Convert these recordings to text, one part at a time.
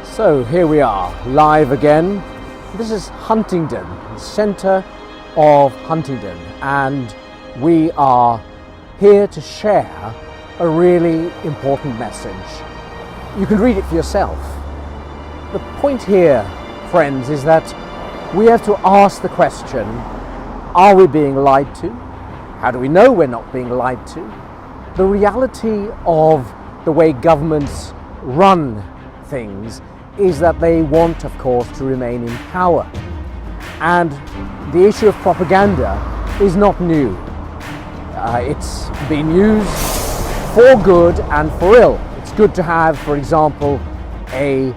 So here we are, live again. This is Huntingdon, the centre of Huntingdon, and we are here to share a really important message. You can read it for yourself. The point here, friends, is that we have to ask the question, are we being lied to? How do we know we're not being lied to? The reality of the way governments run things is that they want, of course, to remain in power. And the issue of propaganda is not new. It's been used for good and for ill. It's good to have, for example, a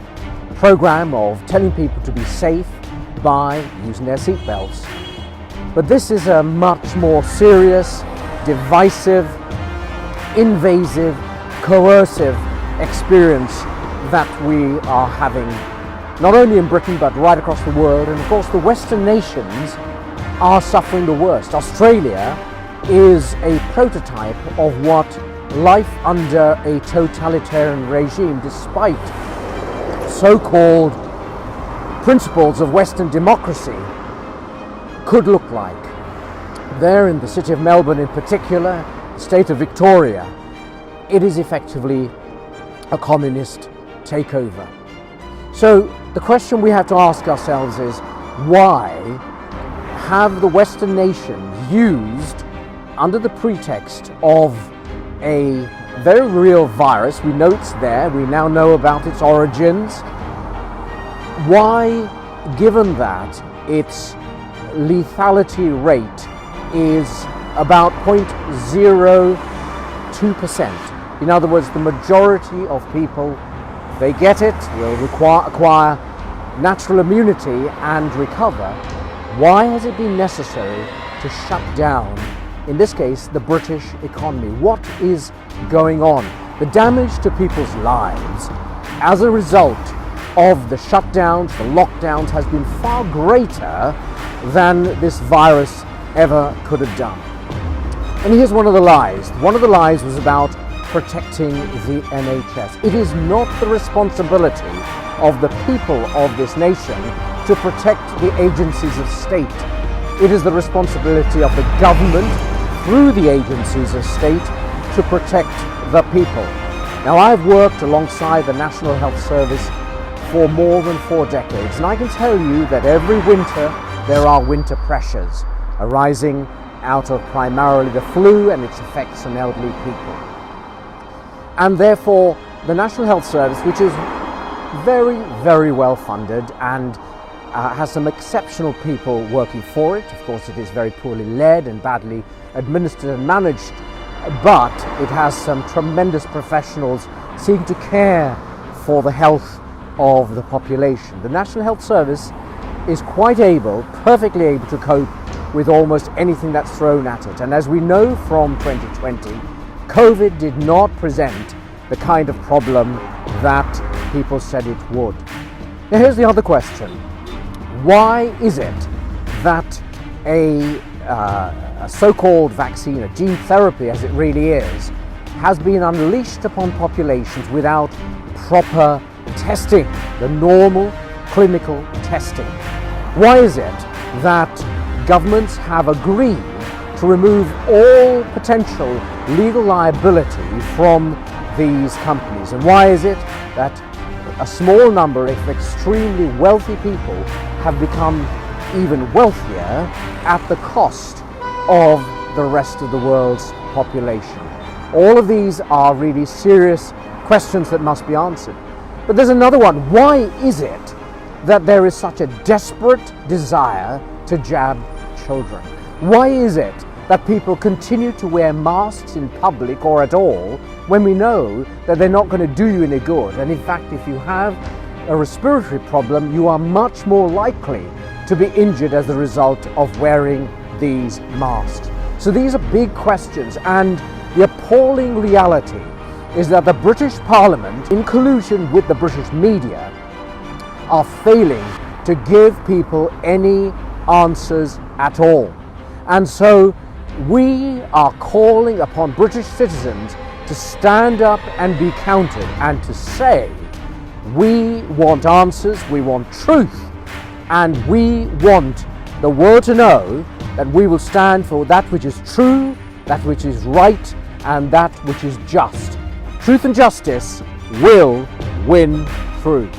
program of telling people to be safe by using their seatbelts. But this is a much more serious, divisive, invasive, coercive experience that we are having, not only in Britain but right across the world. And of course the Western nations are suffering the worst. Australia is a prototype of what life under a totalitarian regime, despite so-called principles of Western democracy, could look like. There in the city of Melbourne in particular, the state of Victoria, it is effectively a communist takeover. So the question we have to ask ourselves is, why have the Western nations used, under the pretext of a very real virus, we know it's there, we now know about its origins, why, given that its lethality rate is about 0.02%, in other words, the majority of people, they get it, will acquire natural immunity and recover, why has it been necessary to shut down, in this case, the British economy? What is going on? The damage to people's lives as a result of the shutdowns, the lockdowns, has been far greater than this virus ever could have done. And here's one of the lies. One of the lies was about protecting the NHS. It is not the responsibility of the people of this nation to protect the agencies of state. It is the responsibility of the government, through the agencies of state, to protect the people. Now, I've worked alongside the National Health Service for more than 4 decades, and I can tell you that every winter there are winter pressures arising out of primarily the flu and its effects on elderly people. And therefore, the National Health Service, which is very, very well funded and has some exceptional people working for it. Of course, it is very poorly led and badly administered and managed, but it has some tremendous professionals seeking to care for the health of the population. The National Health Service is quite able, perfectly able to cope with almost anything that's thrown at it. And as we know from 2020, COVID did not present the kind of problem that people said it would. Now here's the other question. Why is it that a so-called vaccine, a gene therapy as it really is, has been unleashed upon populations without proper testing, the normal clinical testing? Why is it that governments have agreed to remove all potential legal liability from these companies? And why is it that a small number of extremely wealthy people have become even wealthier at the cost of the rest of the world's population? All of these are really serious questions that must be answered. But there's another one. Why is it that there is such a desperate desire to jab children? Why is it that people continue to wear masks in public or at all when we know that they're not going to do you any good? And in fact, if you have a respiratory problem, you are much more likely to be injured as a result of wearing these masks. So these are big questions, and the appalling reality is that the British Parliament, in collusion with the British media, are failing to give people any answers at all. And so we are calling upon British citizens to stand up and be counted, and to say We want answers, we want truth, and we want the world to know that we will stand for that which is true, that which is right, and that which is just. Truth and justice will win through.